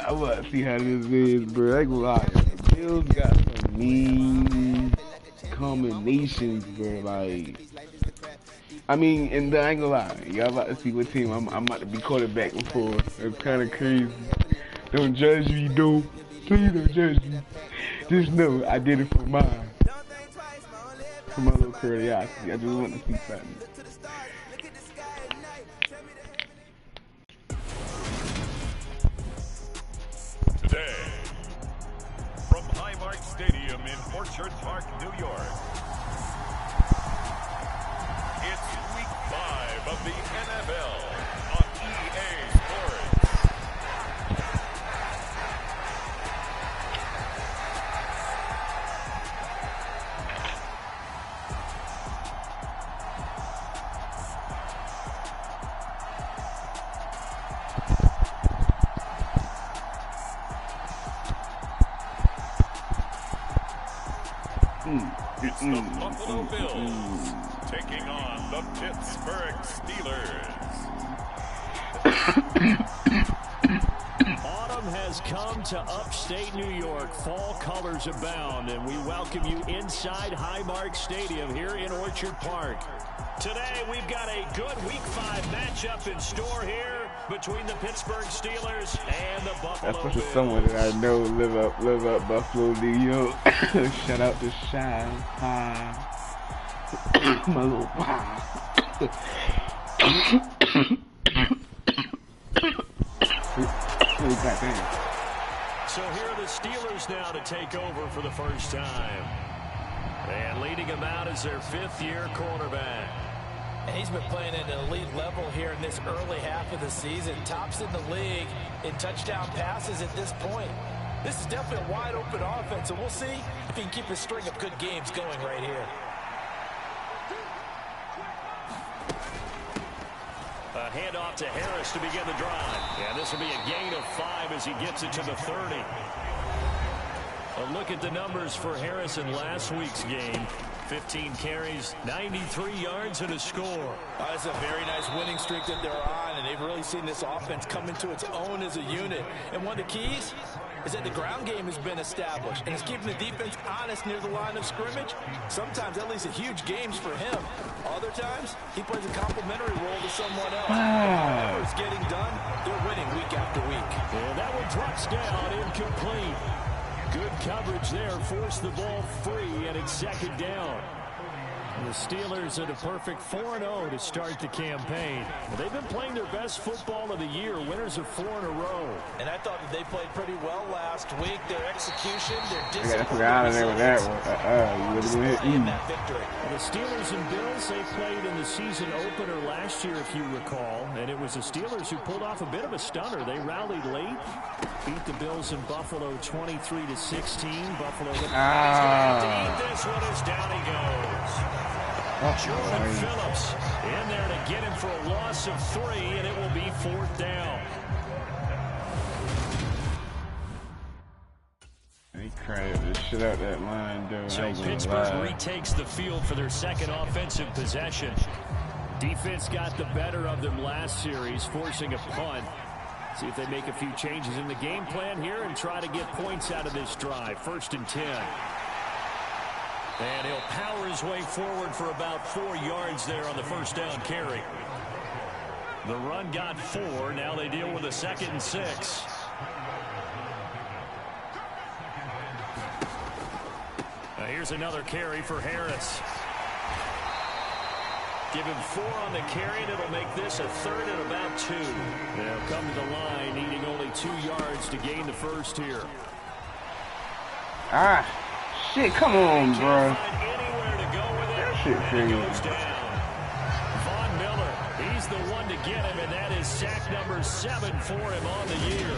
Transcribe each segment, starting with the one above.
I want to see how this is, bro. I ain't gonna lie. The Bills got some mean combinations, bro. Like, I mean, and I ain't gonna lie. Y'all about to see what team I'm about to be quarterbacking for. It's kind of crazy. Don't judge me, though. Please don't judge me. Just know I did it for mine. For my little curiosity. I just want to see something. Today, from Highmark Stadium in Orchard Park, New York, it's Week 5 of the NFL on EA Sports. It's the Buffalo Bills taking on the Pittsburgh Steelers. Autumn has come to upstate New York. Fall colors abound, and we welcome you inside Highmark Stadium here in Orchard Park. Today, we've got a good Week 5 matchup in store here between the Pittsburgh Steelers and the Buffalo Bills. That's for someone that I know live up Buffalo, New York. Shout out to Shy Pie. My little pie. So here are the Steelers now to take over for the first time. And leading them out is their fifth-year quarterback. And he's been playing at an elite level here in this early half of the season. Tops in the league in touchdown passes at this point. This is definitely a wide-open offense, and we'll see if he can keep a string of good games going right here. A handoff to Harris to begin the drive. And this will be a gain of 5 as he gets it to the 30. A look at the numbers for Harris in last week's game. 15 carries, 93 yards, and a score. It's a very nice winning streak that they're on, and they've really seen this offense come into its own as a unit. And one of the keys is that the ground game has been established, and it's keeping the defense honest near the line of scrimmage. Sometimes that leads to huge games for him. Other times, he plays a complementary role to someone else. Whatever is getting done, they're winning week after week. And that one drops down, incomplete. Good coverage there, forced the ball free, and it's second down. The Steelers at a perfect 4-0 to start the campaign. Well, they've been playing their best football of the year, winners of 4 in a row. And I thought that they played pretty well last week. Their execution, their I discipline, got there with that one. in that victory. The Steelers and Bills, they played in the season opener last year, if you recall, and it was the Steelers who pulled off a bit of a stunner. They rallied late, beat the Bills in Buffalo 23-16. Buffalo. He's going to eat this one as down he goes. Jordan Phillips in there to get him for a loss of 3, and it will be 4th down. They crowded the shit out that line, though. So Pittsburgh retakes the field for their second offensive possession. Defense got the better of them last series, forcing a punt. See if they make a few changes in the game plan here and try to get points out of this drive. 1st and 10. And he'll power his way forward for about 4 yards there on the first down carry. The run got 4. Now they deal with a 2nd and 6. Here's another carry for Harris. Give him 4 on the carry, and it'll make this a 3rd and about 2. They'll come to the line, needing only 2 yards to gain the first here. Shit, come on, bro. Anywhere to go with it. That shit crazy. Goes down. Von Miller, he's the one to get him, and that is sack number 7 for him on the year.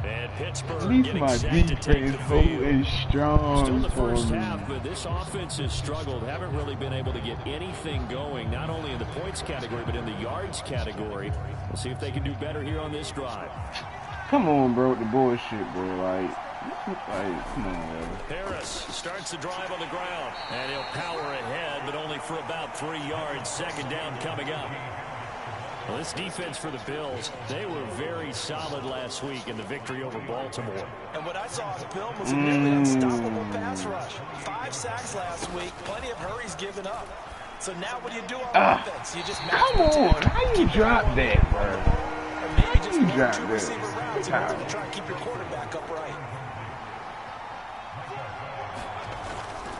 And Pittsburgh getting set to take the field. Strong. Still the first half, but this offense has struggled. Haven't really been able to get anything going, not only in the points category, but in the yards category. We'll see if they can do better here on this drive. Come on, bro, with the bullshit, bro. Like, come on, bro. Harris starts the drive on the ground, and he'll power ahead, but only for about 3 yards. 2nd down coming up. Well, this defense for the Bills, they were very solid last week in the victory over Baltimore. And what I saw out of the Bills was a nearly unstoppable pass rush. 5 sacks last week, plenty of hurries given up. So now what do you do on offense? You just come on, how you drop that, bro? Or maybe just run 2 receiver routes in order to try and keep your quarterback upright.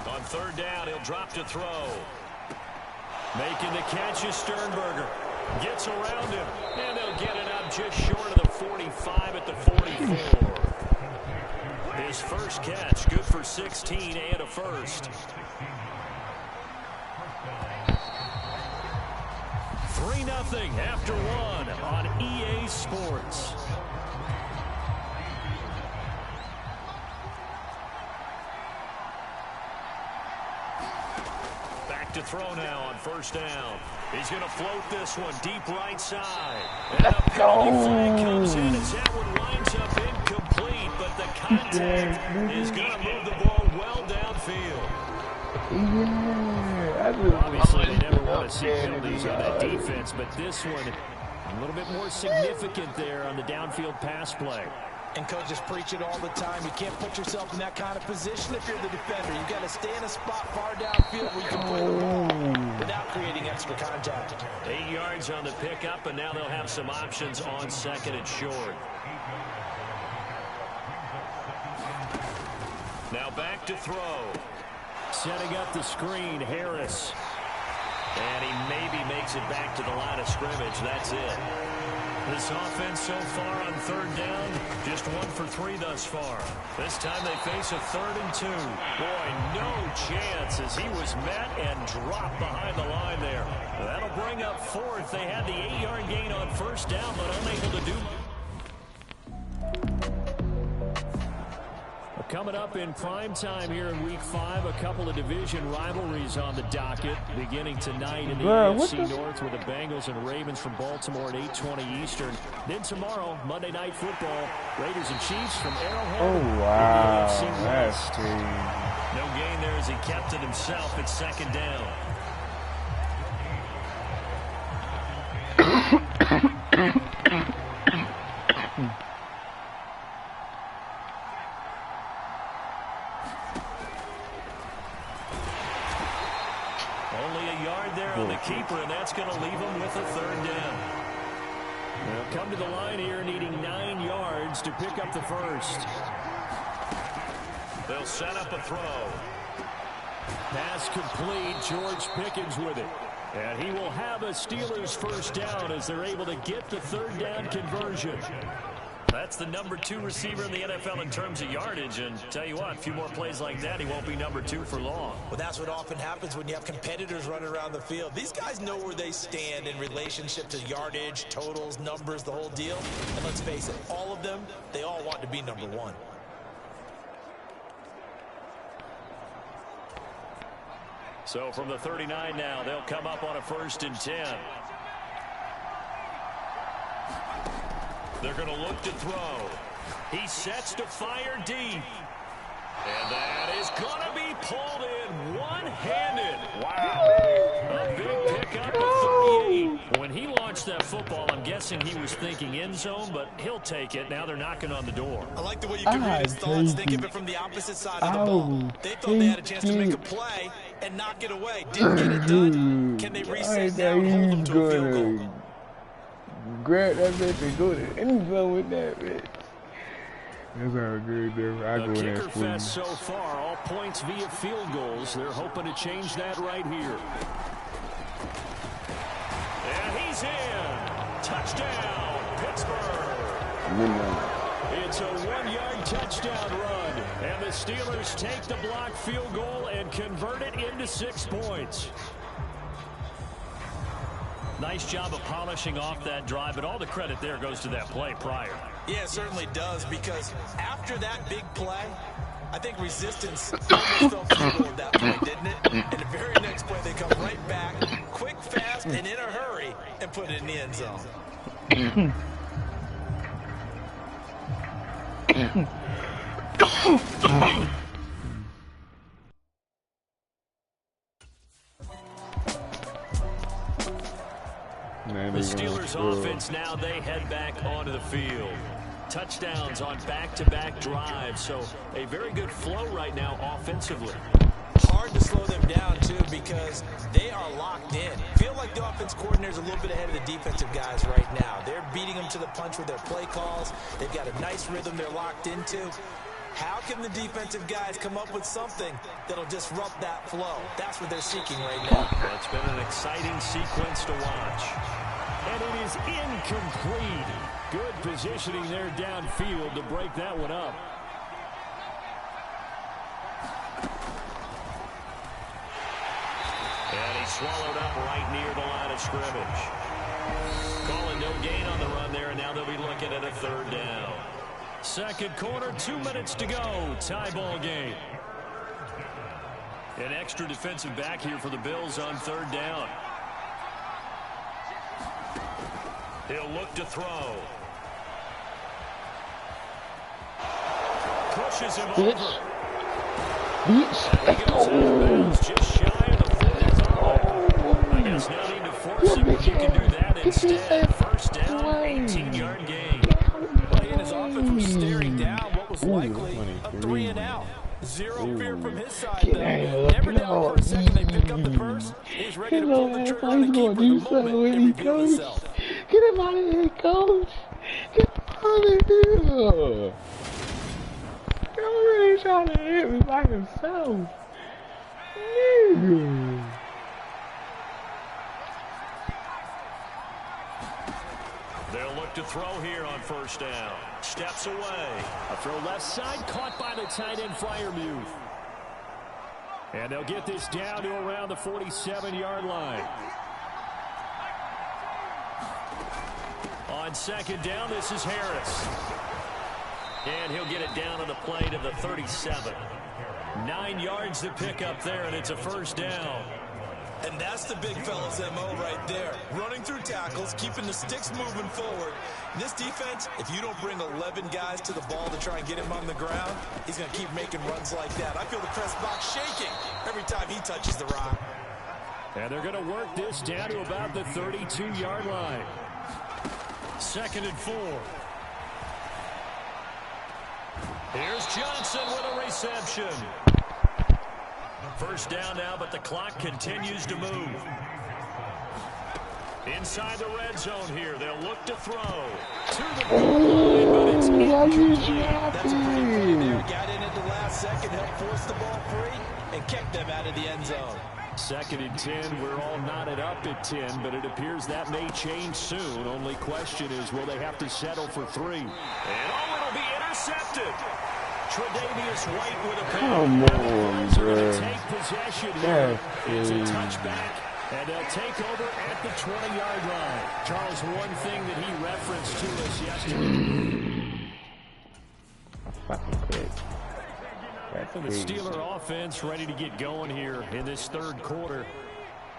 On 3rd down, he'll drop to throw. Making the catch is Sternberger. Gets around him, and they'll get it up just short of the 45 at the 44. His first catch, good for 16 and a first. 3-0 after 1 on EA Sports. To throw now on 1st down. He's going to float this one deep right side. And a penalty flag comes in as that one winds up incomplete, but the contact is going to move the ball well downfield. Obviously, they never want to see penalties on that defense, but this one a little bit more significant there on the downfield pass play. And coaches preach it all the time. You can't put yourself in that kind of position if you're the defender. You've got to stay in a spot far downfield where you can play the ball without creating extra contact. 8 yards on the pickup, and now they'll have some options on 2nd and short. Now back to throw. Setting up the screen, Harris. And he maybe makes it back to the line of scrimmage. That's it. This offense so far on 3rd down, just 1 for 3 thus far. This time they face a 3rd and 2. Boy, no chance as he was met and dropped behind the line there. That'll bring up 4th. They had the 8-yard gain on 1st down, but unable to do. Coming up in prime time here in Week 5, a couple of division rivalries on the docket, beginning tonight in the AFC North with the Bengals and Ravens from Baltimore at 8:20 Eastern. Then tomorrow, Monday Night Football, Raiders and Chiefs from Arrowhead. Oh, wow. That's crazy. No gain there as he kept it himself at 2nd down. Keeper, and that's going to leave him with a 3rd down. They'll come to the line here needing 9 yards to pick up the first. They'll set up a throw. Pass complete. George Pickens with it. And he will have a Steelers 1st down as they're able to get the 3rd down conversion. That's the number 2 receiver in the NFL in terms of yardage, and tell you what, a few more plays like that, he won't be number 2 for long. Well, that's what often happens when you have competitors running around the field. These guys know where they stand in relationship to yardage, totals, numbers, the whole deal. And let's face it, all of them, they all want to be number 1. So from the 39 now, they'll come up on a 1st and 10. They're going to look to throw. He sets to fire deep. And that is going to be pulled in one-handed. Wow. A big pickup of 38. When he launched that football, I'm guessing he was thinking end zone, but he'll take it. Now they're knocking on the door. I like the way you can read his thoughts, think of it from the opposite side of the ball. They thought they had a chance to make a play and knock it away. Didn't get it done. Can they reset now and hold them to a field goal? Grab that bitch and go to the end zone with that bitch. That's how good there. I go kicker that fest so far, all points via field goals. They're hoping to change that right here. And he's in. Touchdown, Pittsburgh. It's a 1-yard touchdown run. And the Steelers take the blocked field goal and convert it into 6 points. Nice job of polishing off that drive, but all the credit there goes to that play prior. Yeah, it certainly does, because after that big play, I think resistance almost fell through at that point, didn't it? And the very next play, they come right back, quick, fast, and in a hurry, and put it in the end zone. The Steelers offense now, they head back onto the field. Touchdowns on back-to-back drives, so a very good flow right now offensively. Hard to slow them down, too, because they are locked in. Feel like the offense coordinator is a little bit ahead of the defensive guys right now. They're beating them to the punch with their play calls. They've got a nice rhythm they're locked into. How can the defensive guys come up with something that'll disrupt that flow? That's what they're seeking right now. Well, it's been an exciting sequence to watch. And it is incomplete. Good positioning there downfield to break that one up. And he swallowed up right near the line of scrimmage. Calling no gain on the run there, and now they'll be looking at a third down. Second quarter, 2 minutes to go. Tie ball game. An extra defensive back here for the Bills on third down. He'll look to throw. Pushes him over. And he goes out of bounds just shy of the 45. I guess no need to force it, but you can do that instead. First down, 18-yard gain. He and his offense was staring down what was likely a 3-and-out. Zero fear from his side, though. Never down for a second. They pick up the purse. He's ready to pull the trigger on the keeper the moment they reveal himself. Get him out of here, coach. Get him out of here. You're really trying to hit me by himself. Yeah. They'll look to throw here on first down. Steps away. A throw left side, caught by the tight end Freiermuth. And they'll get this down to around the 47-yard line. On second down, this is Harris. And he'll get it down to the plate of the 37. 9 yards to pick up there, and it's a first down. And that's the big fella's MO right there. Running through tackles, keeping the sticks moving forward. This defense, if you don't bring 11 guys to the ball to try and get him on the ground, he's going to keep making runs like that. I feel the press box shaking every time he touches the rock. And they're going to work this down to about the 32-yard line. Second and 4. Here's Johnson with a reception. First down now, but the clock continues to move. Inside the red zone here, they'll look to throw. To the goal line, but it's incomplete. That's a pretty play there. Got in at the last second, helped force the ball free, and kept them out of the end zone. Second and 10, we're all knotted up at 10, but it appears that may change soon. Only question is, will they have to settle for 3? And it'll be intercepted. Tre'Davious White with a pick. Come on, bro. Take possession here. It's a touchback, and they'll take over at the 20-yard line. Charles, one thing that he referenced to us yesterday. Fucking quick. The Steeler offense ready to get going here in this third quarter.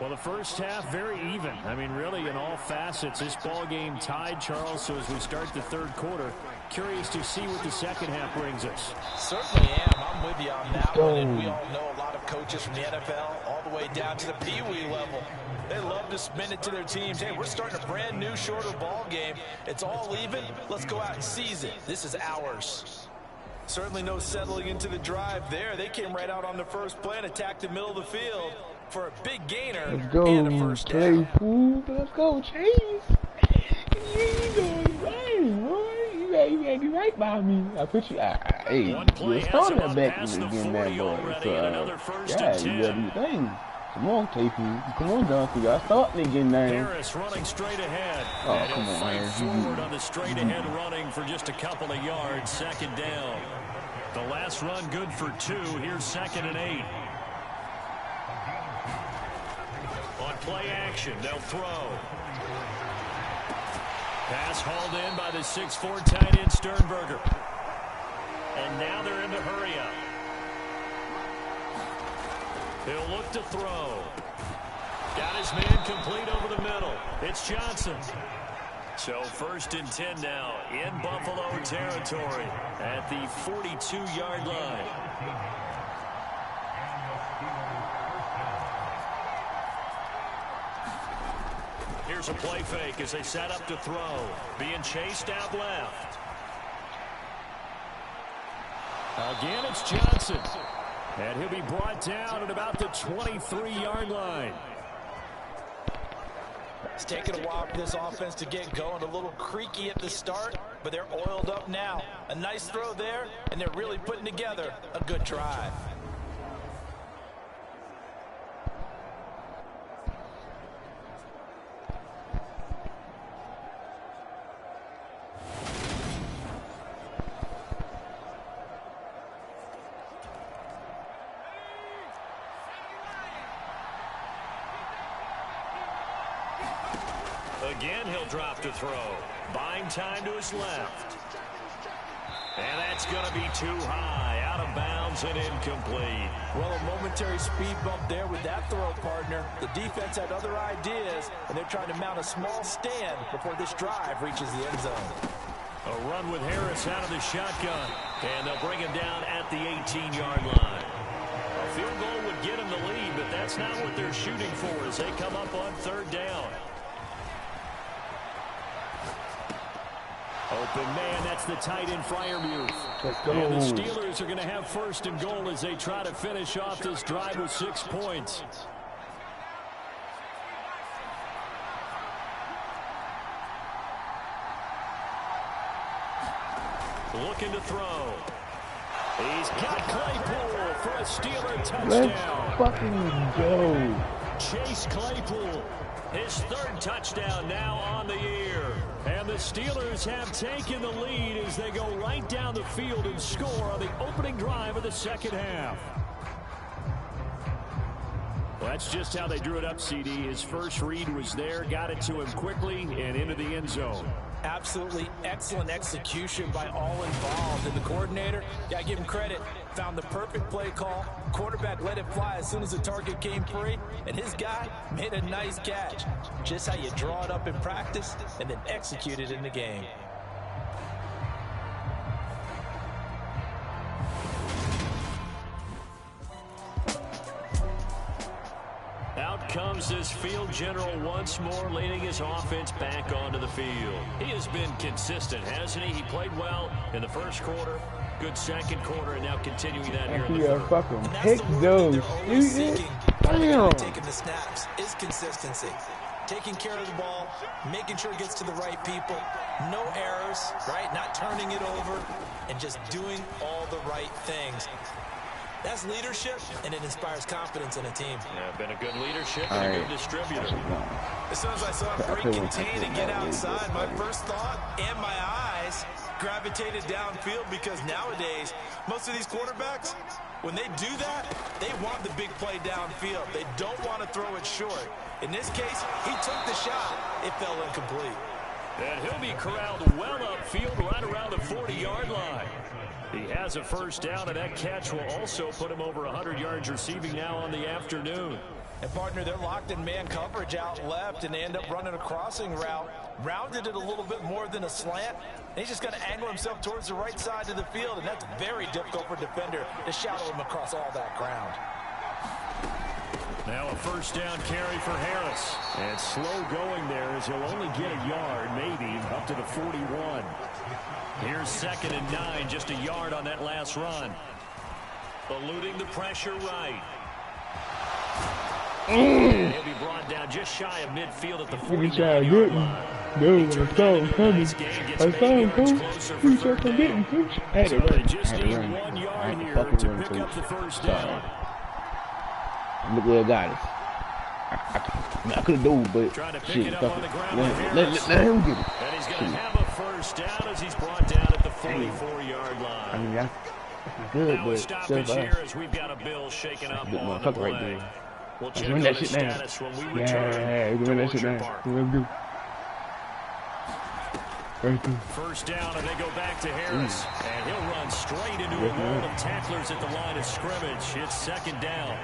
Well, the first half, very even. I mean, really, in all facets, this ball game tied, Charles. So as we start the third quarter, curious to see what the second half brings us. Certainly am. I'm with you on that one. And we all know a lot of coaches from the NFL all the way down to the Pee-wee level. They love to spin it to their teams. Hey, we're starting a brand new, shorter ball game. It's all even. Let's go out and seize it. This is ours. Certainly no settling into the drive there. They came right out on the first play and attacked the middle of the field for a big gainer and a first down. Let's go, Chase. You doing right, boy. You gotta do right by me. I put you. Hey, you started that back again, that boy. So, yeah, you gotta do things. Come on, KP. Come on, Donkey. You gotta start again now. Harris running straight ahead. Oh, come on, fight Harris. Forward on the straight ahead running for just a couple of yards. Second down. The last run good for 2. Here's second and 8. On play action, they'll throw. Pass hauled in by the 6'4" tight end Sternberger. And now they're in to hurry up. He'll look to throw. Got his man complete over the middle. It's Johnson. So first and 10 now in Buffalo territory at the 42-yard line. Here's Here's a play fake as they set up to throw. Being chased out left. Again, it's Johnson. And he'll be brought down at about the 23-yard line. It's taken a while for this offense to get going. A little creaky at the start, but they're oiled up now. A nice throw there, and they're really putting together a good drive. Again, he'll drop to throw. Buying time to his left. And that's going to be too high. Out of bounds and incomplete. Well, a momentary speed bump there with that throw, partner. The defense had other ideas, and they're trying to mount a small stand before this drive reaches the end zone. A run with Harris out of the shotgun. And they'll bring him down at the 18-yard line. A field goal would get him the lead, but that's not what they're shooting for as they come up on third down. Open man, that's the tight end Freiermuth. And the Steelers are going to have first and goal as they try to finish off this drive with 6 points. Looking to throw. He's got Claypool for a Steeler touchdown. Let's fucking go. Chase Claypool, his third touchdown now on the year. And the Steelers have taken the lead as they go right down the field and score on the opening drive of the second half. Well, that's just how they drew it up, CD. His first read was there, got it to him quickly, and into the end zone. Absolutely excellent execution by all involved. And the coordinator, got to give him credit, found the perfect play call. Quarterback let it fly as soon as the target came free. And his guy made a nice catch. Just how you draw it up in practice and then execute it in the game. Out comes this field general once more, leading his offense back onto the field. He has been consistent, hasn't he? He played well in the first quarter, good second quarter, and now continuing that here in the third. Fucking pick those. Damn. Taking the snaps is consistency. Taking care of the ball, making sure it gets to the right people, no errors, right? Not turning it over, and just doing all the right things. That's leadership, and it inspires confidence in a team. Yeah, been a good leadership and a good distributor. As soon as I saw him break contain and get outside, my first thought and my eyes gravitated downfield, because nowadays, most of these quarterbacks, when they do that, they want the big play downfield. They don't want to throw it short. In this case, he took the shot. It fell incomplete. And he'll be corralled well upfield right around the 40-yard line. He has a first down, and that catch will also put him over 100 yards receiving now on the afternoon. And, partner, they're locked in man coverage out left, and they end up running a crossing route. Rounded it a little bit more than a slant. And he's just going to angle himself towards the right side of the field, and that's very difficult for a defender to shadow him across all that ground. Now a first down carry for Harris. And slow going there as he'll only get a yard, maybe, up to the 41. Here's 2nd and 9, just a yard on that last run. Eluding the pressure right. And he'll be brought down just shy of midfield at the 49-yard line. No, I saw him coming. I saw him coming. He started forgetting. So they just need 1 yard here to pick up the first down. Look where I got it. I could have dove, but trying to pick shit, it up on the ground let him get it. And he's going to have a first down as he's brought down at the 44-yard line. I mean, that's good, now but a stoppage here as we've got a Bill shaking up on the play. Right there. We'll check Run on that the shit down. status when we return Yeah, run that shit down. Let's go. First down, and they go back to Harris. And he'll run straight into a wall of tacklers at the line of scrimmage. It's 2nd down.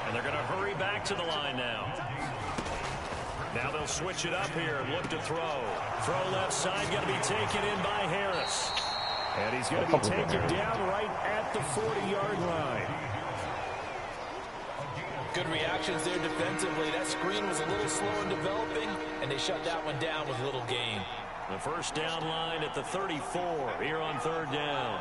And they're going to hurry back to the line now. Now they'll switch it up here and look to throw. Throw left side, going to be taken in by Harris. And he's going to be taken down right at the 40-yard line. Good reactions there defensively. That screen was a little slow in developing, and they shut that one down with little gain. The first down line at the 34 here on third down.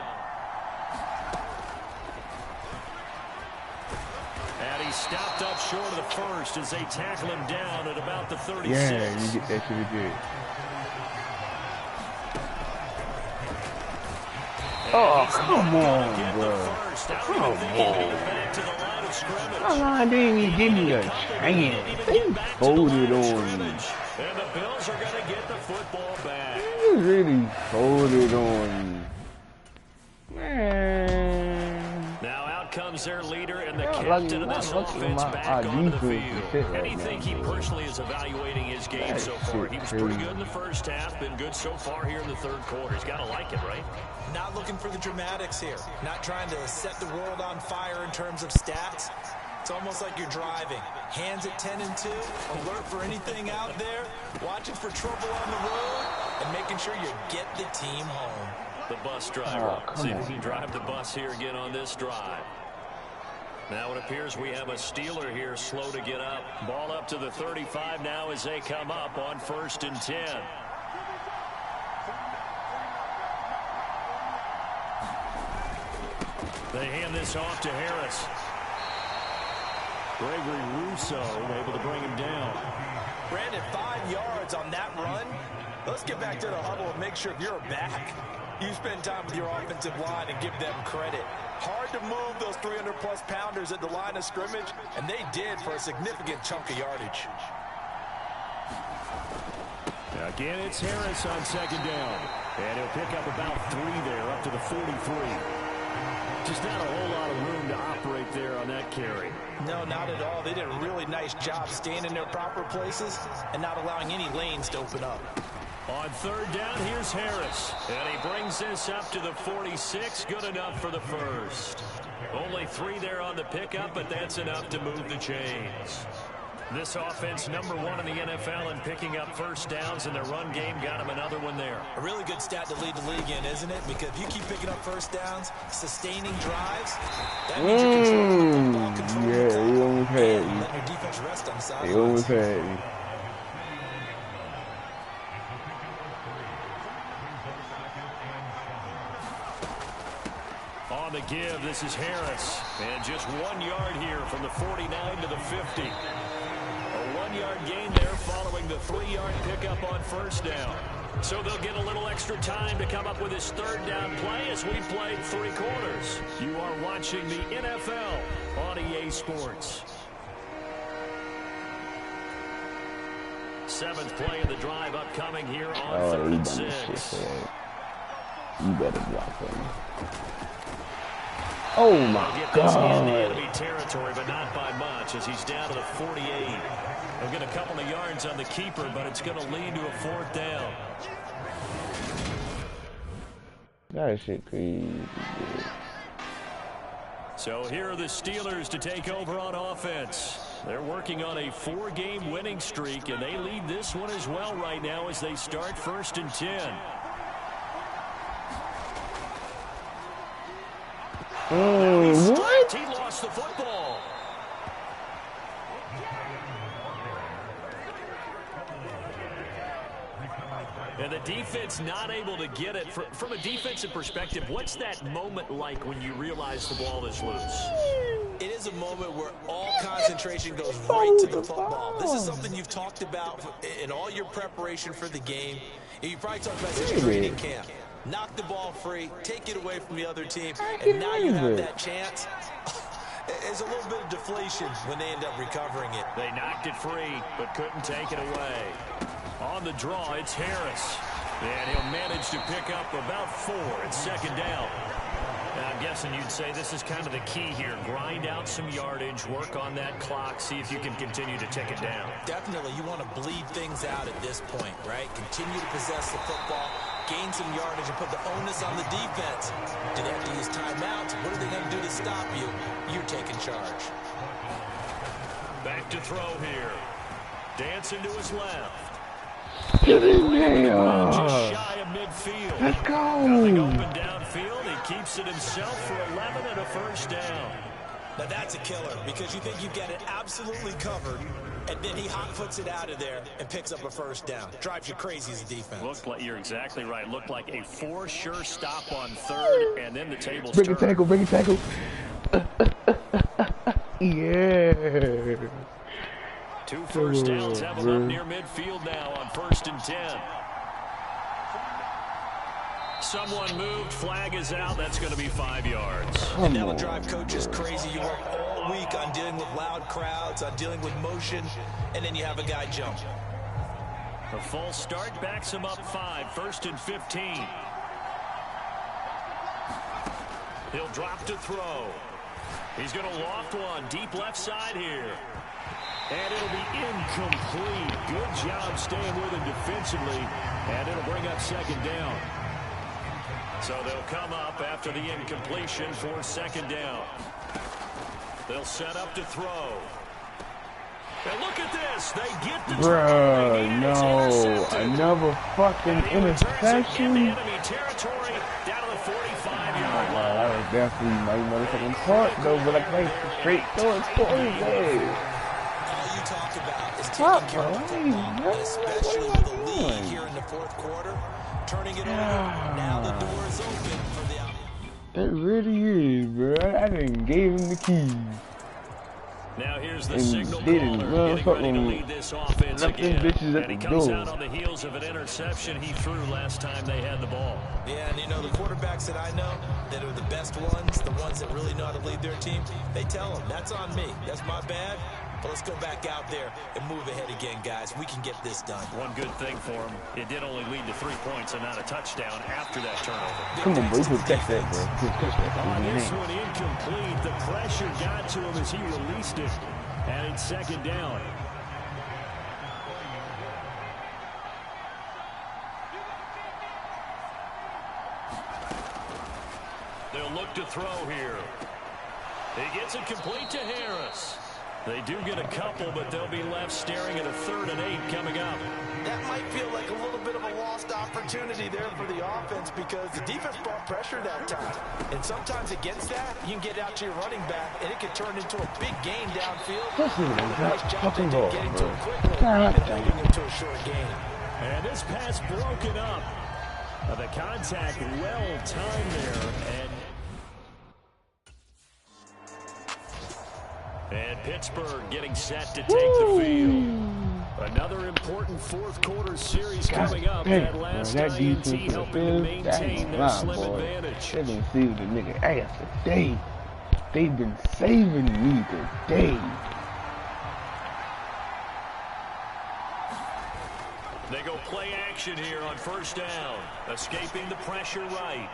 And he stopped up short of the first as they tackle him down at about the 36. Yeah, you get that shit again. Oh, come on, bro. Come on. Come on, they didn't even give me a chance. They folded on me. And the Bills are going to get the football back. They really folded on me. Man. Now out comes their leader and the captain of this offense back onto the field. And you think he personally is evaluating his game so far? He was pretty good in the first half, been good so far here in the third quarter. He's got to like it, right? Not looking for the dramatics here. Not trying to set the world on fire in terms of stats. It's almost like you're driving. Hands at 10 and 2, alert for anything out there, watching for trouble on the road, and making sure you get the team home. The bus driver. See if he can drive the bus here again on this drive. Now it appears we have a Steeler here slow to get up. Ball up to the 35 now as they come up on 1st and 10. They hand this off to Harris. Gregory Rousseau able to bring him down. Brandon, 5 yards on that run. Let's get back to the huddle and make sure if you're back, you spend time with your offensive line and give them credit. Hard to move those 300-plus pounders at the line of scrimmage, and they did for a significant chunk of yardage. Again, it's Harris on 2nd down. And he'll pick up about 3 there, up to the 43. Just not a whole lot of room to operate there on that carry. No, not at all. They did a really nice job staying in their proper places and not allowing any lanes to open up. On 3rd down, here's Harris. And he brings this up to the 46. Good enough for the first. Only 3 there on the pickup, but that's enough to move the chains. This offense, number 1 in the NFL in picking up first downs, and their run game got him another one there. A really good stat to lead the league in, isn't it? Because if you keep picking up first downs, sustaining drives, that means you're controlling the football, yeah, he almost had me. Let your defense rest on the sidelines. He almost had me. On the give, this is Harris. And just 1 yard here from the 49 to the 50. A 1-yard gain there following the 3-yard pickup on 1st down. So they'll get a little extra time to come up with his 3rd down play as we played 3 quarters. You are watching the NFL on EA Sports. 7th play of the drive upcoming here on 3rd and 6. You better block him. Oh my God. In the enemy territory, but not by much as he's down to the 48. They'll get a couple of yards on the keeper, but it's going to lead to a 4th down. That shit crazy. So here are the Steelers to take over on offense. They're working on a 4-game winning streak, and they lead this one as well right now as they start 1st and 10. What? He lost the football. And the defense not able to get it. From a defensive perspective, what's that moment like when you realize the ball is loose? It is a moment where all concentration goes right to the football. This is something you've talked about in all your preparation for the game. And you probably talked about this in training camp. Knock the ball free, take it away from the other team, and now you have that chance. There's a little bit of deflation when they end up recovering it. They knocked it free, but couldn't take it away. On the draw, it's Harris. And he'll manage to pick up about 4 at 2nd down. Now, I'm guessing you'd say this is kind of the key here. Grind out some yardage, work on that clock, see if you can continue to take it down. Definitely, you want to bleed things out at this point, right? Continue to possess the football, gain some yardage, and put the onus on the defense. Do they have to use timeouts? What are they going to do to stop you? You're taking charge. Back to throw here. Dancing to his left. Get in there. Just shy of midfield. Let's go. Nothing open downfield. He keeps it himself for 11 and a 1st down. Now that's a killer because you think you've got it absolutely covered. And then he hot foots it out of there and picks up a first down. Drives you crazy as a defense. Looked like, you're exactly right. Looked like a for sure stop on third, and then the tables Break turned. a tackle, break a tackle. Yeah. 2 first downs have them up near midfield now on 1st and 10. Someone moved, flag is out. That's going to be 5 yards. And that will drive coaches crazy. You work all week on dealing with loud crowds, on dealing with motion, and then you have a guy jump. The false start backs him up 5, 1st and 15. He'll drop to throw. He's going to loft one deep left side here. And it'll be incomplete. Good job staying with him defensively. And it'll bring up 2nd down. So they'll come up after the incompletion for 2nd down. They'll set up to throw. And look at this. They get the Bruh, no. Another fucking interception. Enemy territory down to the 45-yard line. That was definitely my motherfucking part, though, but I played straight through it for you. All you talk about is taking care of the football, especially with the lead here in the 4th quarter. Turning it over. Now the door is open for the It really is, bro. I didn't gave him the keys. Now here's the And signal they didn't caller getting ready to motherfucking lead this offense left them again. bitches at And he the comes door. out on the heels of an interception he threw last time they had the ball. Yeah, and you know, the quarterbacks that I know that are the best ones, the ones that really know how to lead their team, they tell them, that's on me. That's my bad. But let's go back out there and move ahead again, guys. We can get this done. One good thing for him, it did only lead to 3 points and not a touchdown after that turnover. Come on, bro. You could catch that, bro. You could catch that. On this Man. one incomplete. The pressure got to him as he released it. And it's 2nd down. They'll look to throw here. He gets it complete to Harris. They do get a couple, but they'll be left staring at a 3rd and 8 coming up. That might feel like a little bit of a lost opportunity there for the offense because the defense brought pressure that time. And sometimes against that, you can get out to your running back, and it can turn into a big gain downfield. Nice job they did getting to him quickly and holding him to a short gain. And this pass broken up. The contact well timed there. And Pittsburgh getting set to take the field. Another important 4th quarter series coming up. That last INT helping to maintain their slim advantage. They been saving the nigga ass today. They've been saving me today. They go play action here on 1st down. Escaping the pressure right.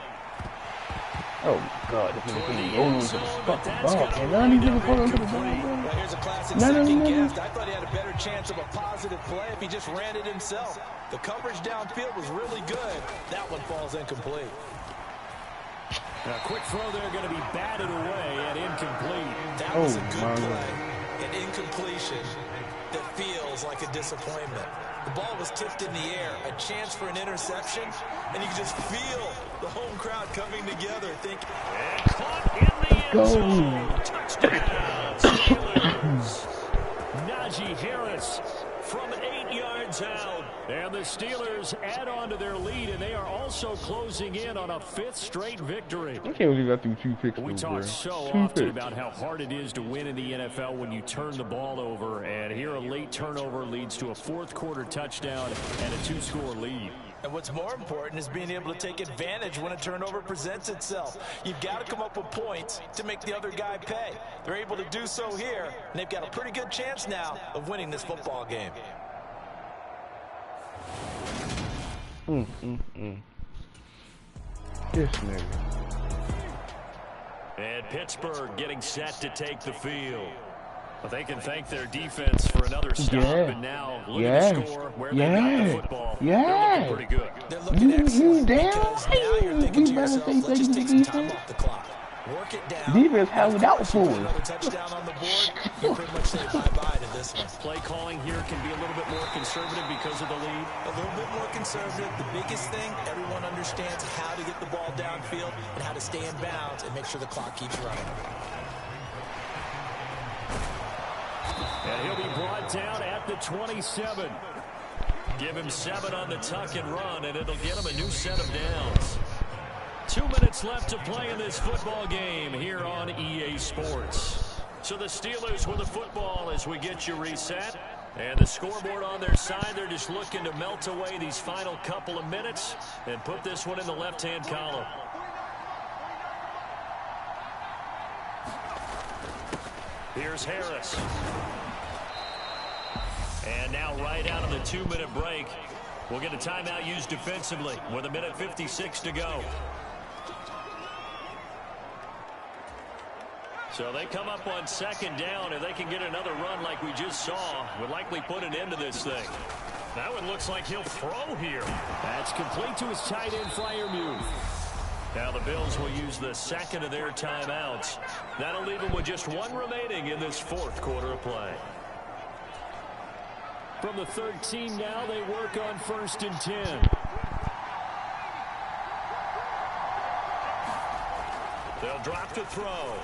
Oh, God. This nigga going on to the fucking ball. And I don't even fall into the ball, bro. Well, here's a classic second guess. I thought he had a better chance of a positive play if he just ran it himself. The coverage downfield was really good. That one falls incomplete. A quick throw there going to be batted away and incomplete. That was a good play. An incompletion that feels like a disappointment. The ball was tipped in the air, a chance for an interception, and you can just feel the home crowd coming together thinking, and caught in the end zone. Touchdown, Steelers. Najee Harris from 8 yards out. And the Steelers add on to their lead, and they are also closing in on a 5th straight victory. I can't believe I threw 2 picks. We talk so often about how hard it is to win in the NFL when you turn the ball over, and here a late turnover leads to a 4th quarter touchdown and a 2-score lead. And what's more important is being able to take advantage when a turnover presents itself. You've got to come up with points to make the other guy pay. They're able to do so here, and they've got a pretty good chance now of winning this football game. This nigga. And Pittsburgh getting set to take the field. But they can thank their defense for another stop, and now look at the score where they got the football. They're looking pretty good. They're looking excellent because now you're thinking to yourself, let's just take some time off the clock. Work it down. Defense held it out for another touchdown on the board. You pretty much say bye-bye to this one. Play calling here can be a little bit more conservative because of the lead. A little bit more conservative. The biggest thing, everyone understands how to get the ball downfield and how to stay in bounds and make sure the clock keeps running. And he'll be brought down at the 27. Give him 7 on the tuck and run, and it'll get him a new set of downs. 2 minutes left to play in this football game here on EA Sports. So the Steelers with the football as we get you reset. And the scoreboard on their side, they're just looking to melt away these final couple of minutes and put this one in the left-hand column. Here's Harris. And now right out of the 2-minute break, we'll get a timeout used defensively with 1:56 to go. So they come up on 2nd down. If they can get another run like we just saw, would likely put an end to this thing. That one looks like he'll throw here. That's complete to his tight end, Freiermuth. Now the Bills will use the 2nd of their timeouts. That'll leave them with just 1 remaining in this 4th quarter of play. From the 13 now, they work on 1st and 10. They'll drop to throw.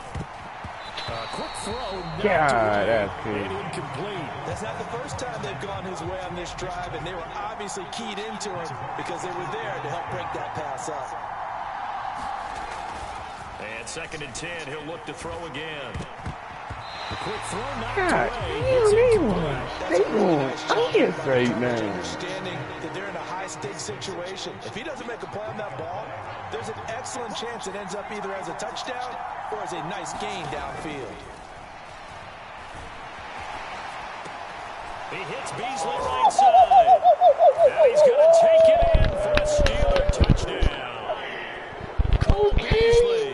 Quick throw. God, that's good. Incomplete. That's not the first time they've gone his way on this drive, and they were obviously keyed into him because they were there to help break that pass up. And 2nd and 10, he'll look to throw again. The quick throw knocked God, away. It's incomplete. they going kids right now. Understanding that they're in a high-stakes situation. If he doesn't make a play on that ball, there's an excellent chance it ends up either as a touchdown or as a nice gain downfield. He hits Beasley right side. Now he's going to take it in for a Steeler touchdown. Cole Beasley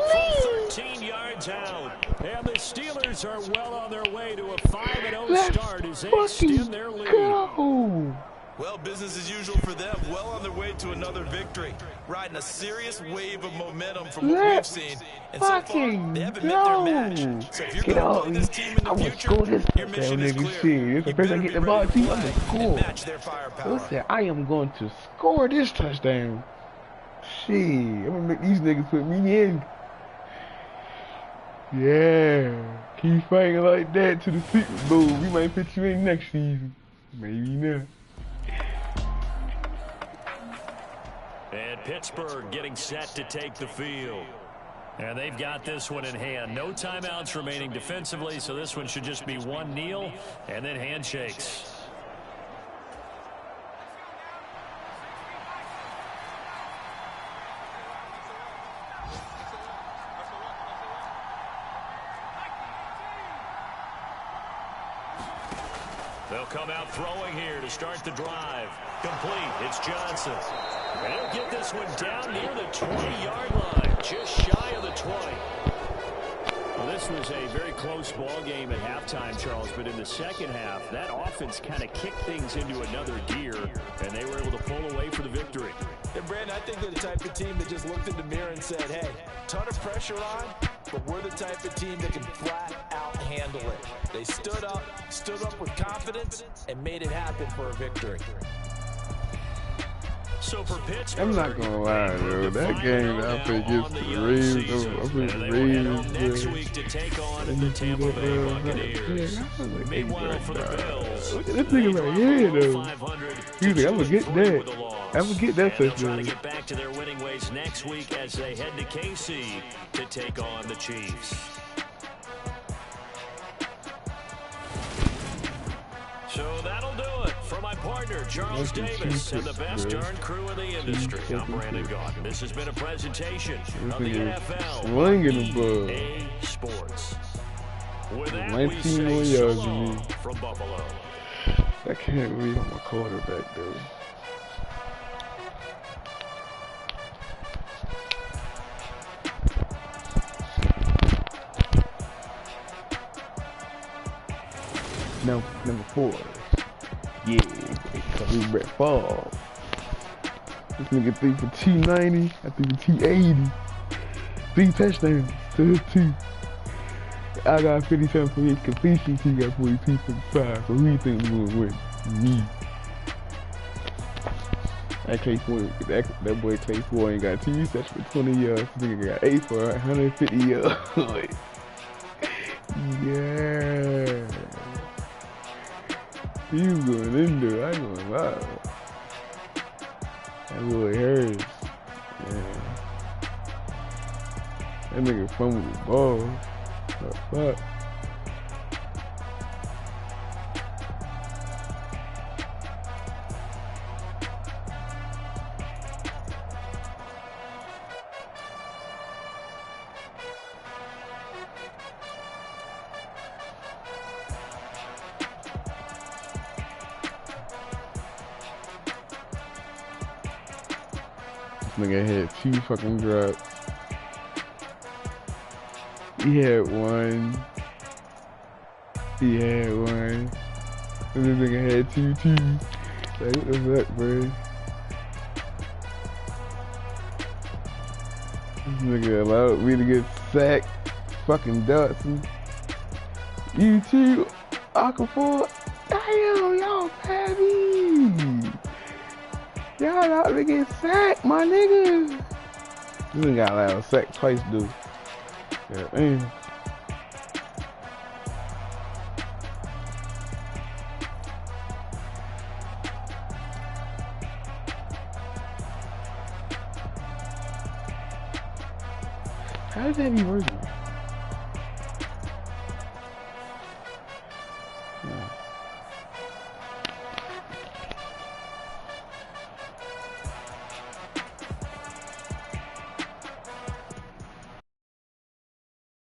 from 13 yards out. And the Steelers are well on their way to a 5-0 start as they extend their lead. Go. Well, business as usual for them. Well on their way to another victory. Riding a serious wave of momentum from what we've seen. And so far, they haven't met their match. So if you're going to play this team in the future, your mission is clear. If the person I get the ball to, I'm going to score. Match their firepower. Listen, I am going to score this touchdown. Shit, I'm going to make these niggas put me in. Yeah, keep fighting like that to the Super Bowl. We might put you in next season. Maybe not. And Pittsburgh getting set to take the field. And they've got this one in hand. No timeouts remaining defensively, so this one should just be one kneel and then handshakes. They'll come out throwing here to start the drive. Complete. It's Johnson. And he'll get this one down near the 20-yard line, just shy of the 20. Well, this was a very close ball game at halftime, Charles, but in the second half, that offense kind of kicked things into another gear, and they were able to pull away for the victory. And Brandon, I think they're the type of team that just looked in the mirror and said, hey, ton of pressure on, but we're the type of team that can flat out handle it. They stood up with confidence, and made it happen for a victory. So for Pittsburgh, I'm not gonna lie, yo. That game I played against the Ravens, I played the Ravens next week to take on the Tampa Bay Buccaneers. Meanwhile, for the Bills, look at this nigga right here, though. He's like, I'm gonna get that. I'm gonna get that touchdown. Trying to touchdown. get back to their winning ways next week as they head to KC to take on the Chiefs. So that'll do it for my partner, Charles Davis, and the best darn crew in the industry. I'm Brandon Gaudin. This has been a presentation of the NFL EA Sports. With that, we say so long from Buffalo. I can't read on my quarterback, though. No, number 4. Yeah, because we Brett Favre. This nigga threw for 290. I threw for 280. 3 touchdowns to his 2. I got 57 for his completion. He got 42 for 5. So who you think we gonna win? Me. That boy Clay Ford ain't got 2 receptions for 20 yards. This nigga got 8 for 150 yards. Yeah. He was going in there. I ain't gonna lie. That boy Harris. Man. That nigga fumbled the ball. What the fuck? This nigga had 2 fucking drops. He had 1. He had 1. And this nigga had 2 too. Like, what the fuck, bro? This nigga allowed me to get sacked. Fucking Dotson. You too, Okafor. Damn, y'all heavy. Y'all out to get sacked, my nigga. This nigga got allowed sacked twice, dude. Yeah, man. How does that be working?